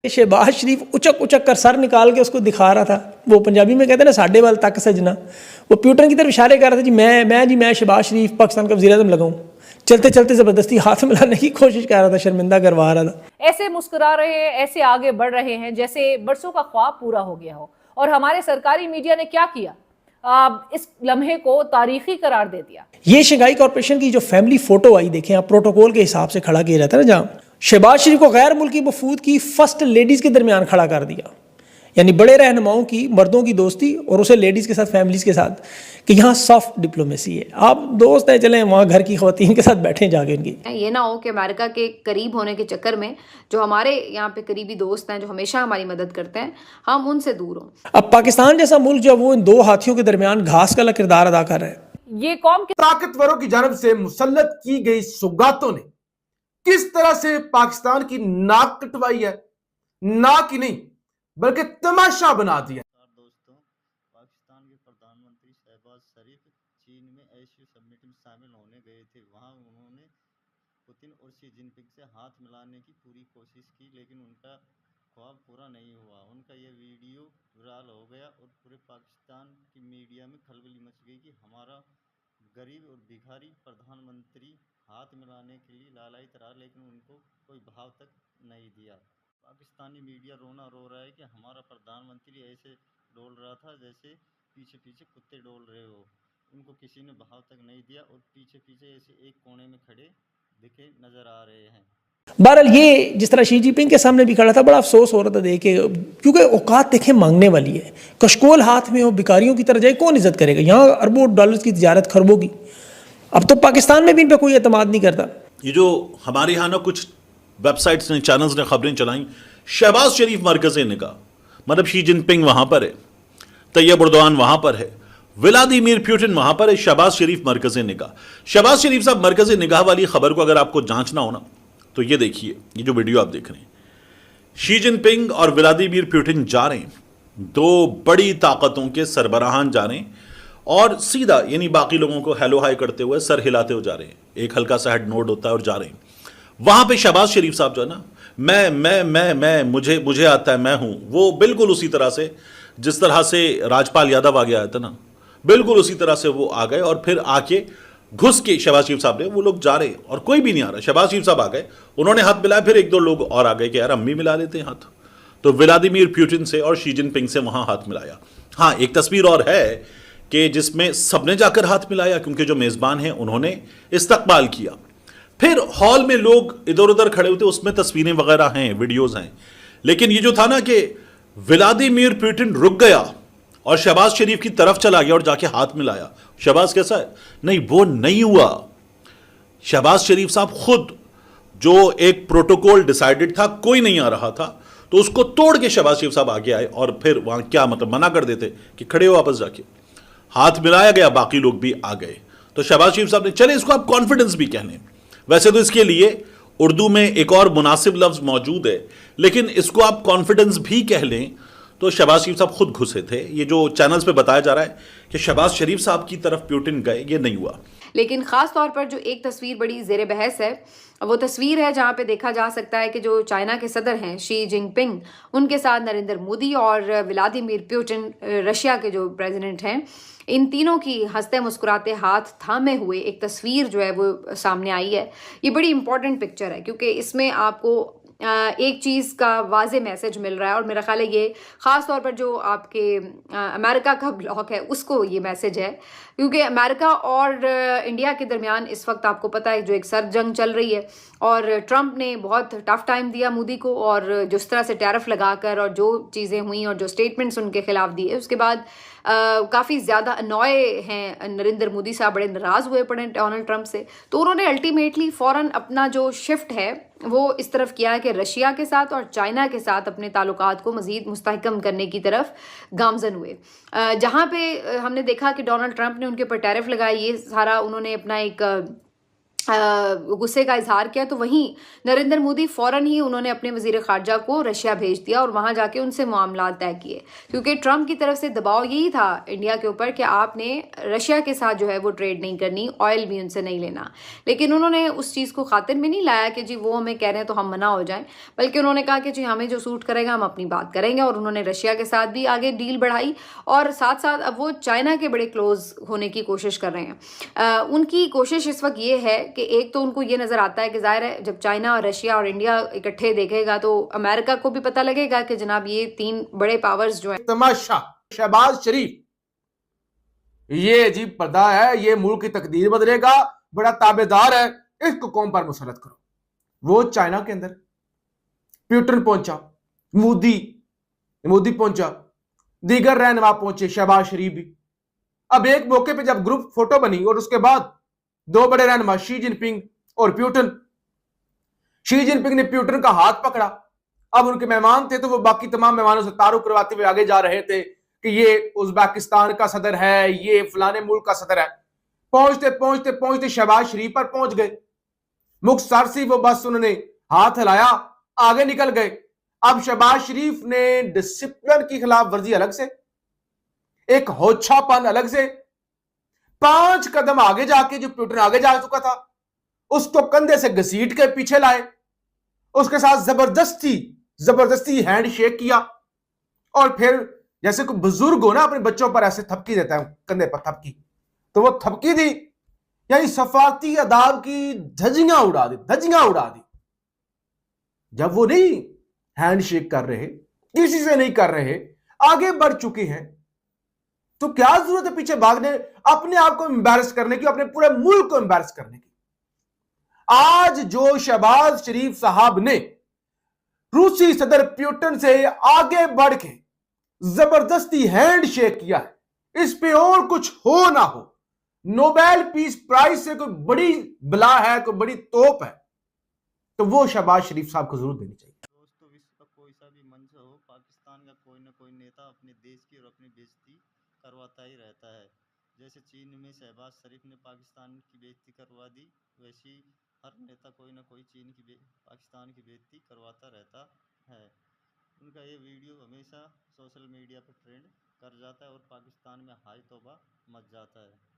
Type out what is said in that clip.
शहबाज शरीफ उचक उचक कर सर निकाल के उसको दिखा रहा था, वो पंजाबी में कहते हैं ना साढ़े वाल तक सजना, वो प्यूटन की तरफ इशारे कर रहा था जी मैं शहबाज शरीफ पाकिस्तान का वज़ीर-ए-आज़म लगाऊं, चलते चलते ज़बरदस्ती हाथ मिलाने की कोशिश कर रहा था, शर्मिंदा करवा रहा था। ऐसे मुस्कुरा रहे हैं, ऐसे आगे बढ़ रहे हैं जैसे बरसों का ख्वाब पूरा हो गया हो। और हमारे सरकारी मीडिया ने क्या किया, इस लम्हे को तारीखी करार दे दिया। ये शंघाई कॉरपोरेशन की जो फैमिली फोटो आई, देखें आप, प्रोटोकॉल के हिसाब से खड़ा किया जाता है ना, जहाँ शहबाज शरीफ को गैर मुल्की वफूद की फर्स्ट लेडीज़ के दरमियान खड़ा कर दिया, यानी बड़े रहनुमाओं की, मर्दों की दोस्ती और उसे लेडीज़ के साथ, फैमिलीज़ के साथ, कि यहाँ सॉफ्ट डिप्लोमेसी है। आप दोस्त हैं, चलें वहाँ घर की ख़वातीन के साथ बैठें जाके उनकी। ये ना हो कि अमेरिका के करीब होने के चक्कर में जो हमारे यहाँ पे करीबी दोस्त हैं, जो हमेशा हमारी मदद करते हैं, हम उनसे दूर हों। अब पाकिस्तान जैसा मुल्क जो वो इन दो हाथियों के दरमियान घास का किरदार अदा कर रहा है। ये कौम के ताकतवरों की जानब से मुसल्लत की गई सौगातों ने किस तरह से पाकिस्तान की नाक कटवाई है, नाक ही नहीं बल्कि तमाशा बना दिया। दोस्तों, पाकिस्तान के प्रधानमंत्री शहबाज शरीफ चीन में एशिया समिट में शामिल होने गए थे। वहां उन्होंने पुतिन और शी जिनपिंग से हाथ मिलाने की पूरी कोशिश की, लेकिन उनका ख्वाब पूरा नहीं हुआ। उनका यह वीडियो वायरल हो गया और पूरे पाकिस्तान की मीडिया में खलबली मच गई कि हमारा गरीब और भिखारी प्रधानमंत्री हाथ मिलाने के लिए लालाई तरा, लेकिन उनको कोई भाव तक नहीं दिया। पाकिस्तानी मीडिया रोना रो रहा है कि हमारा प्रधानमंत्री ऐसे डोल रहा था जैसे पीछे पीछे कुत्ते डोल रहे हो। उनको किसी ने भाव तक नहीं दिया और पीछे पीछे ऐसे एक कोने में खड़े दिखे नजर आ रहे हैं। बहरहाल ये जिस तरह शी जिनपिंग के सामने भी खड़ा था, बड़ा अफसोस हो रहा था देख के, क्योंकि औकात देखें मांगने वाली है, कशकोल हाथ में हो, भिखारियों की तरह जाए, कौन इज्जत करेगा? यहाँ अरबों डॉलर्स की तिजारत, खरबों की। अब तो पाकिस्तान में भी इन पर कोई एतमाद नहीं करता। ये जो हमारे यहाँ ना कुछ वेबसाइट्स ने, चैनल्स ने खबरें चलाई, शहबाज शरीफ मरकज़ निगाह, मतलब शी जिनपिंग वहाँ पर है, तैयब उर्दवान वहाँ पर है, व्लादिमीर पुतिन वहाँ पर है, शहबाज शरीफ मरकज़ निगाह। शहबाज शरीफ साहब मरकज़ निगाह वाली खबर को अगर आपको जांचना हो ना, तो ये देखिए, ये जो वीडियो आप देख रहे हैं, शी जिनपिंग और व्लादिमीर पुतिन जा रहे हैं, दो बड़ी ताकतों के सरबराहान जा रहे हैं और सीधा यानी बाकी लोगों को हेलो हाई करते हुए, सर हिलाते हुए जा रहे हैं। एक हल्का सा हेड नोड होता है और जा रहे हैं। वहां पे शहबाज शरीफ साहब जो है ना, मैं मुझे आता है, मैं हूं, वो बिल्कुल उसी तरह से जिस तरह से राजपाल यादव आगे आया था ना, बिल्कुल उसी तरह से वो आ गए और फिर आके घुस के शहबाज शरीफ साहब ने, वो लोग जा रहे हैं और कोई भी नहीं आ रहा। शहबाज शरीफ साहब आ गए, उन्होंने हाथ मिलाया, फिर एक दो लोग और आ गए कि यार हम भी मिला लेते हैं हाथ। तो व्लादिमीर पुतिन से और शी जिनपिंग से वहां हाथ मिलाया। हाँ, एक तस्वीर और है कि जिसमें सबने जाकर हाथ मिलाया, क्योंकि जो मेजबान हैं उन्होंने इस्तकबाल किया। फिर हॉल में लोग इधर उधर खड़े होते, उसमें तस्वीरें वगैरह हैं, वीडियोस हैं, लेकिन ये जो था ना कि व्लादिमीर पुतिन रुक गया और शहबाज शरीफ की तरफ चला गया और जाके हाथ मिलाया। शहबाज कैसा है? नहीं, वो नहीं हुआ। शहबाज शरीफ साहब खुद, जो एक प्रोटोकॉल डिसाइडेड था, कोई नहीं आ रहा था, तो उसको तोड़ के शहबाज शरीफ साहब आगे आए और फिर वहां क्या मतलब मना कर देते कि खड़े हो वापस जाके, हाथ मिलाया गया, बाकी लोग भी आ गए। तो शहबाज शरीफ साहब ने, चले इसको आप कॉन्फिडेंस भी कहने, वैसे तो इसके लिए उर्दू में एक और मुनासिब लफ्ज मौजूद है, लेकिन इसको आप कॉन्फिडेंस भी कह लें। तो शहबाज शरीफ साहब खुद घुसे थे। ये जो चैनल्स पे बताया जा रहा है कि शहबाज शरीफ साहब की तरफ पुतिन गए, ये नहीं हुआ। लेकिन ख़ास तौर पर जो एक तस्वीर बड़ी ज़ेर बहस है, वो तस्वीर है जहाँ पे देखा जा सकता है कि जो चाइना के सदर हैं शी जिनपिंग, उनके साथ नरेंद्र मोदी और व्लादिमीर पुतिन रशिया के जो प्रेसिडेंट हैं, इन तीनों की हंसते मुस्कुराते हाथ थामे हुए एक तस्वीर जो है वो सामने आई है। ये बड़ी इंपॉर्टेंट पिक्चर है क्योंकि इसमें आपको एक चीज़ का वाज़े मैसेज मिल रहा है और मेरा ख्याल है ये ख़ास तौर पर जो आपके अमेरिका का ब्लॉक है उसको ये मैसेज है, क्योंकि अमेरिका और इंडिया के दरमियान इस वक्त आपको पता है जो एक सर्द जंग चल रही है और ट्रंप ने बहुत टफ टाइम दिया मोदी को, और जिस तरह से टैरिफ लगाकर और जो चीज़ें हुई और जो स्टेटमेंट्स उनके खिलाफ दिए, उसके बाद काफ़ी ज़्यादा अनॉय हैं नरेंद्र मोदी साहब, बड़े नाराज़ हुए पड़े डोनाल्ड ट्रंप से। तो उन्होंने अल्टीमेटली फ़ौरन अपना जो शिफ्ट है वो इस तरफ किया है कि रशिया के साथ और चाइना के साथ अपने ताल्लुकात को मज़ीद मुस्तहकम करने की तरफ गामज़न हुए। जहाँ पे हमने देखा कि डोनाल्ड ट्रंप ने उनके ऊपर टैरिफ लगाई, ये सारा उन्होंने अपना एक गुस्से का इजहार किया, तो वहीं नरेंद्र मोदी फौरन ही उन्होंने अपने वजीर खारजा को रशिया भेज दिया और वहां जाके उनसे मामला तय किए, क्योंकि ट्रंप की तरफ से दबाव यही था इंडिया के ऊपर कि आपने रशिया के साथ जो है वो ट्रेड नहीं करनी, ऑयल भी उनसे नहीं लेना। लेकिन उन्होंने उस चीज़ को खातिर में नहीं लाया कि जी वो हमें कह रहे हैं तो हम मना हो जाएं, बल्कि उन्होंने कहा कि जी हमें जो सूट करेगा हम अपनी बात करेंगे। और उन्होंने रशिया के साथ भी आगे डील बढ़ाई और साथ साथ अब वो चाइना के बड़े क्लोज होने की कोशिश कर रहे हैं। उनकी कोशिश इस वक्त ये है कि एक तो उनको ये नजर आता है कि जाहिर है जब चाइना और रशिया और इंडिया इकट्ठे देखेगा तो अमेरिका को भी पता लगेगा कि जनाब ये तीन बड़े पावर्स जो हैं। तमाशा शहबाज शरीफ, ये अजीब पर्दा है, ये मुल्क की तकदीर बदलेगा, बड़ा ताबेदार है, इसको कौम पर मुसलत करो। वो चाइना के अंदर प्यूटन पहुंचा, मोदी पहुंचा, दीगर रहनुमा पहुंचे, शहबाज शरीफ भी। अब एक मौके पे जब ग्रुप फोटो बनी और उसके बाद दो बड़े रहनुमा शी जिनपिंग और प्यूटन, शी जिनपिंग ने प्यूटन का हाथ पकड़ा। अब उनके मेहमान थे तो वो बाकी तमाम मेहमानों से तारुफ करवाते हुए आगे जा रहे थे कि ये उज्बेकिस्तान का सदर है, ये फलाने मुल्क का सदर है। पहुंचते पहुंचते पहुंचते शहबाज शरीफ पर पहुंच गए। मुख्तार सी वो बस उन्होंने हाथ हिलाया, आगे निकल गए। अब शहबाज शरीफ ने डिसिप्लिन की खिलाफ वर्जी अलग से, एक होच्छापन अलग से, 5 कदम आगे जाके जो प्यूटन आगे जा चुका था उसको कंधे से घसीट के पीछे लाए, उसके साथ जबरदस्ती हैंड शेक किया और फिर जैसे कोई बुजुर्ग हो ना अपने बच्चों पर ऐसे थपकी देता है, कंधे पर थपकी, तो वो थपकी दी, यानी सफारती अदाब की धज्जियां उड़ा दी। जब वो नहीं हैंड शेक कर रहे, किसी से नहीं कर रहे, आगे बढ़ चुके हैं, तो क्या जरूरत है पीछे भागने, अपने आप को एम्बैरस करने की, अपने पूरे मुल्क को एम्बैरस करने की। आज जो शहबाज शरीफ साहब ने रूसी सदर प्यूटन से आगे बढ़ के जबरदस्ती हैंड शेक किया है, इस पे और कुछ हो ना हो, नोबेल पीस प्राइज से कोई बड़ी बला है, कोई बड़ी तोप है, तो वो शहबाज शरीफ साहब को जरूर देनी चाहिए। दोस्तों, विश्व का कोई सा भी मंच हो, पाकिस्तान का कोई ना कोई नेता अपने देश की और अपनी बेइज्जती करवाता ही रहता है। जैसे चीन में शहबाज शरीफ ने पाकिस्तान की बेइज्जती करवा दी, वैसे ही हर नेता कोई ना कोई पाकिस्तान की बेइज्जती करवाता रहता है। उनका ये वीडियो हमेशा सोशल मीडिया पर ट्रेंड कर जाता है और पाकिस्तान में हाय तौबा मच जाता है।